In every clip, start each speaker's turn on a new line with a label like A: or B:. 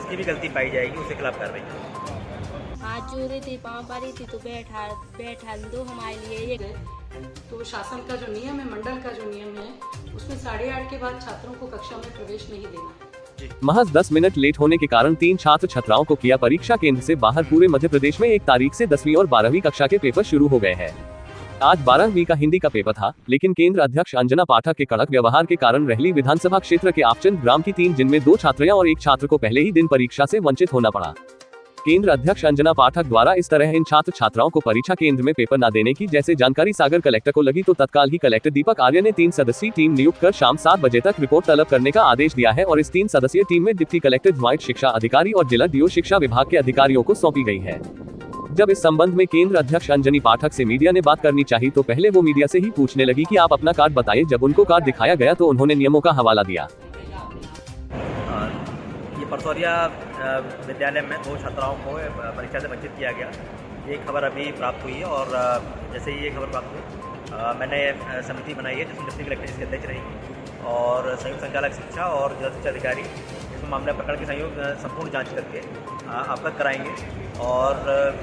A: जिसकी भी गलती पाई जाएगी उसके खिलाफ कार्रवाई होगी।
B: हाथ जोड़ रही थी, पाँव पा रही थी तो बैठा दो हमारे लिए एक।
C: तो शासन का जो नियम है, मंडल का जो नियम है, उसमें 8:30 के बाद छात्रों को कक्षा में प्रवेश नहीं देना।
D: महज 10 मिनट लेट होने के कारण 3 छात्र छात्राओं को किया परीक्षा केंद्र से बाहर। पूरे मध्य प्रदेश में 1 तारीख से 10वीं और 12वीं कक्षा के पेपर शुरू हो गए हैं। आज 12वीं का हिंदी का पेपर था, लेकिन केंद्र अध्यक्ष अंजना पाठक के कड़क व्यवहार के कारण रहली विधानसभा क्षेत्र के आपचंद ग्राम की 3 जिनमें 2 छात्राएं और 1 छात्र को पहले ही दिन परीक्षा से वंचित होना पड़ा। केंद्र अध्यक्ष अंजना पाठक द्वारा इस तरह इन छात्र छात्राओं को परीक्षा केंद्र में पेपर न देने की जैसे जानकारी सागर कलेक्टर को लगी, तो तत्काल ही कलेक्टर दीपक आर्य ने 3 सदस्यीय टीम नियुक्त कर शाम 7 बजे तक रिपोर्ट तलब करने का आदेश दिया है और इस 3 सदस्यीय टीम में डिप्टी कलेक्टर ज्वाइंट शिक्षा अधिकारी और जिला डीओ शिक्षा विभाग के अधिकारियों को सौंपी गई है। जब इस संबंध में केंद्र अध्यक्ष अंजनी पाठक से मीडिया ने बात करनी चाहिए तो पहले वो मीडिया से ही पूछने लगी कि आप अपना कार्ड बताइए। जब उनको कार्ड दिखाया गया तो उन्होंने नियमों का हवाला दिया।
A: ये परसौरिया विद्यालय में 2 छात्राओं को परीक्षा से वंचित किया गया, ये खबर अभी प्राप्त हुई है और जैसे ही ये खबर प्राप्त हुई मैंने समिति बनाई है जिसमें डिप्टी कलेक्टर इसके अध्यक्ष रहेंगी और संयुक्त संचालक शिक्षा और जिला शिक्षा अधिकारी इसमें मामला प्रकरण की संपूर्ण जांच करके अवगत कराएंगे और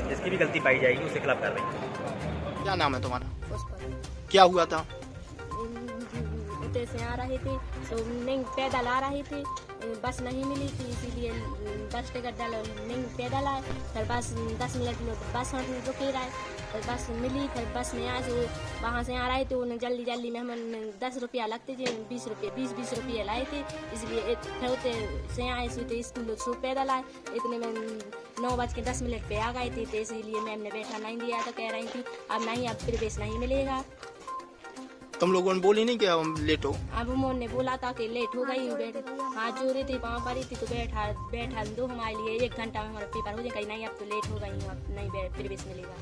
A: जिसकी भी गलती पाई जाएगी उसके खिलाफ कार्रवाई होगी।
E: क्या नाम है तुम्हारा? क्या हुआ था?
B: से आ रहे थे तो नहीं पैदल आ रहे थे, बस नहीं मिली थी इसीलिए बस टिकट डालो नहीं पैदल आए। फिर बस 10 मिनट में बस रुके रहे, फिर बस मिली, फिर बस में आज वहाँ से आ रहे थे। उन्हें जल्दी में हमें 10 रुपया लगते थे, 20 रुपये लाए थे, इसलिए फिर से आए तो स्कूल से पैदल आए। इतने में 9:10 पे आ गए थे तो इसीलिए मैम ने बैठा नहीं दिया था, कह रही थी अब नहीं, अब प्रवेश नहीं मिलेगा।
E: तुम लोगों ने बोली नहीं कि हम लेट हो?
B: अब उन्होंने बोला था कि लेट हो गई, हाथ जोड़ रही थी, पाँव पा रही थी तो बैठा दो हमारे लिए 1 घंटा में हमारा पेपर हो जाए। कहीं नहीं अब तो लेट हो गई हूँ, अब नहीं प्रवेश मिलेगा,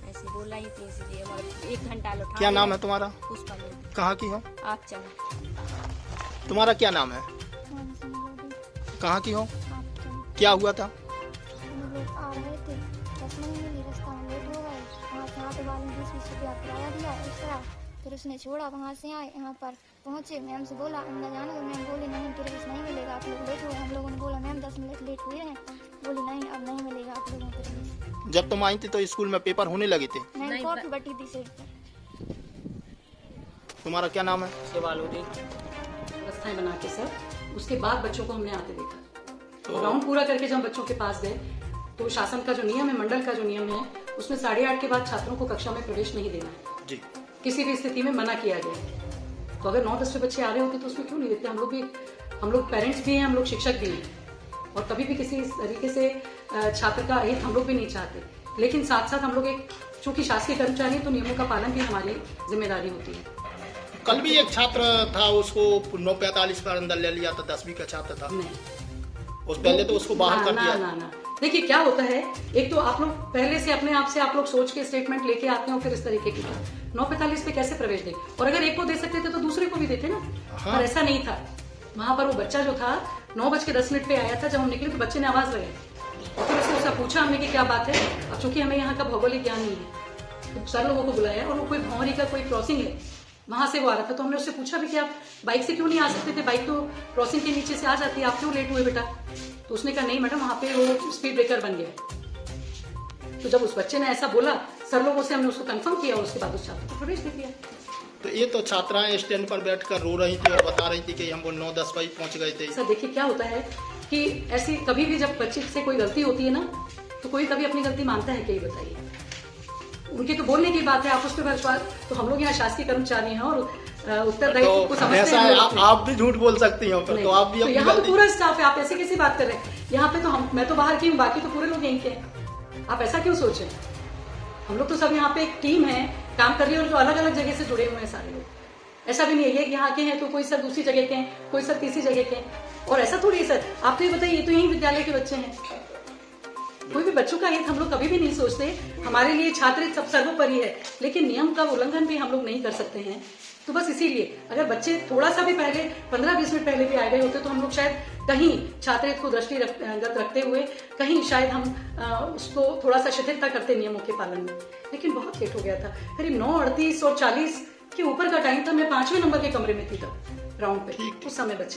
B: ऐसे बोल रही थी, इसलिए हमारा 1 घंटा लो।
E: क्या नाम है तुम्हारा?
B: पुष्पा।
E: कहाँ की हो?
B: आप चलो।
E: तुम्हारा क्या नाम है? कहाँ की हो? क्या हुआ था?
F: आ रहे थे, बस नहीं मिली, रास्ता में लेट हो गए, वहाँ से ऑटो वाले ने 20 रुपया किराया दिया एक्स्ट्रा, फिर उसने छोड़ा, वहाँ से आए, यहाँ पर पहुँचे, मैम से बोला अंदर जाने को, मैम बोली नहीं प्रवेश नहीं मिलेगा, आप लोग लेट हो गए। हम लोगों ने बोला मैम 10 मिनट लेट हुए हैं, बोली नहीं अब नहीं मिलेगा आप लोगों को प्रवेश।
E: जब तुम आई थी तो स्कूल में पेपर होने लगे थे?
F: नहीं, कॉपी बटी थी सीट पर।
E: तुम्हारा क्या नाम है?
C: सेवालोदी व्यवस्थाएं बना के सर, उसके बाद बच्चों को हमने आते देखा तो राउंड पूरा करके जब बच्चों के पास गए तो शासन का जो नियम है, मंडल का जो नियम है, उसमें 8:30 के बाद छात्रों को कक्षा में प्रवेश नहीं देना है
E: जी।
C: किसी भी स्थिति में मना किया गया। तो अगर 9-10 बच्चे आ रहे होते तो उसमें क्यों नहीं देते? हम लोग पेरेंट्स भी हैं, हम लोग शिक्षक भी हैं और कभी भी किसी तरीके से छात्र का हित हम लोग भी नहीं चाहते, लेकिन साथ साथ हम लोग एक चूंकि शासकीय कर्मचारी हैं तो नियमों का पालन भी हमारी जिम्मेदारी होती है।
E: कल भी एक छात्र था, उसको 9:45 पर अंदर ले लिया था, 10वीं का छात्र था।
C: नहीं,
E: उस पहले तो उसको बाहर कर दिया।
C: ना। देखिए क्या होता है, एक तो आप लोग पहले से अपने आप से आप लोग सोच के स्टेटमेंट लेके आते हो, फिर इस तरीके की 9:45 पे कैसे प्रवेश दे? और अगर एक को दे सकते थे तो दूसरे को भी देते ना।
E: हाँ।
C: पर ऐसा नहीं था। वहां पर वो बच्चा जो था 9:10 पे आया था, जब हम निकले तो बच्चे ने आवाज लगाई और फिर उससे पूछा हमने कि क्या बात है। अब चूंकि हमें यहाँ का भौगोलिक ज्ञान नहीं है तो सर लोगों को बुलाया और वो कोई भौरी का कोई क्रॉसिंग है, वहां से वो आ रहा था, तो हमने उससे पूछा भी कि आप बाइक से क्यों नहीं आ सकते थे, बाइक तो क्रॉसिंग के नीचे से आ जाती है, आप क्यों लेट हुए बेटा? तो उसने कहा नहीं मैडम, वहाँ पे वो स्पीड ब्रेकर बन गया। तो जब उस बच्चे ने ऐसा बोला, सर लोगों से हमने उसको कंफर्म किया और उसके बाद उस छात्र को प्रवेश दे दिया।
E: तो ये तो छात्राएं स्टैंड पर बैठकर रो रही थी और बता रही थी कि हम 9-10 बजे पहुंच गए थे।
C: सर देखिए क्या होता है कि ऐसी कभी भी जब बच्चे से कोई गलती होती है ना, तो कोई कभी अपनी गलती मानता है, क्या ये बताइए? उनकी तो बोलने की बात है, आप उस पर विश्वास, तो हम लोग यहाँ शासकीय कर्मचारी हैं और उत्तरदायित्व को समझते हैं।
E: आप भी झूठ बोल सकती हो, तो आप भी
C: तो यहाँ तो पूरा स्टाफ है, आप ऐसे कैसे बात कर रहे हैं? यहाँ पे तो मैं तो बाहर की हूँ, बाकी तो पूरे लोग यहीं के हैं। आप ऐसा क्यों सोच रहे हैं? हम लोग तो सब यहाँ पे एक टीम है, काम कर रही है और जो अलग अलग जगह से जुड़े हुए हैं सारे लोग। ऐसा भी नहीं है यहाँ के हैं तो कोई सर दूसरी जगह के हैं, कोई सर तीसरी जगह के हैं, और ऐसा थोड़ी है सर। आप तो ये बताइए, ये तो यही विद्यालय के बच्चे हैं, कोई भी बच्चों का हित हम लोग कभी भी नहीं सोचते। हमारे लिए छात्र सब सर्वोपरि है, लेकिन नियम का उल्लंघन भी हम लोग नहीं कर सकते हैं। तो बस इसीलिए अगर बच्चे थोड़ा सा भी पहले 15-20 मिनट पहले भी आ गए होते तो हम लोग शायद कहीं छात्र हित को दृष्टिगत रखते हुए कहीं शायद हम उसको थोड़ा सा शिथिलता करते नियमों के पालन में, लेकिन बहुत लेट हो गया था। करीब 9:38 और 40 के ऊपर का टाइम था। मैं 5वें नंबर के कमरे में थी तब राउंड पे, उस समय बच्चे